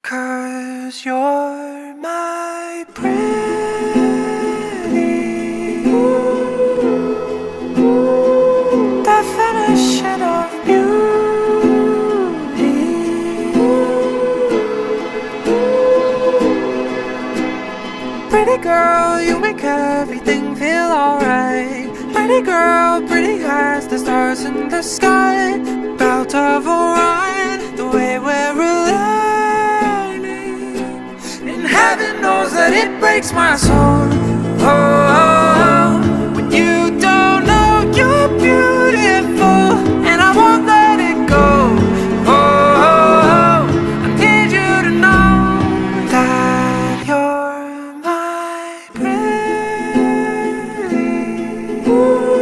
'Cause you're my pretty definition of beauty. Pretty girl, you make everything feel alright. Pretty girl, pretty as the stars in the sky. About of Orion, the way we're aligning. And heaven knows that it breaks my soul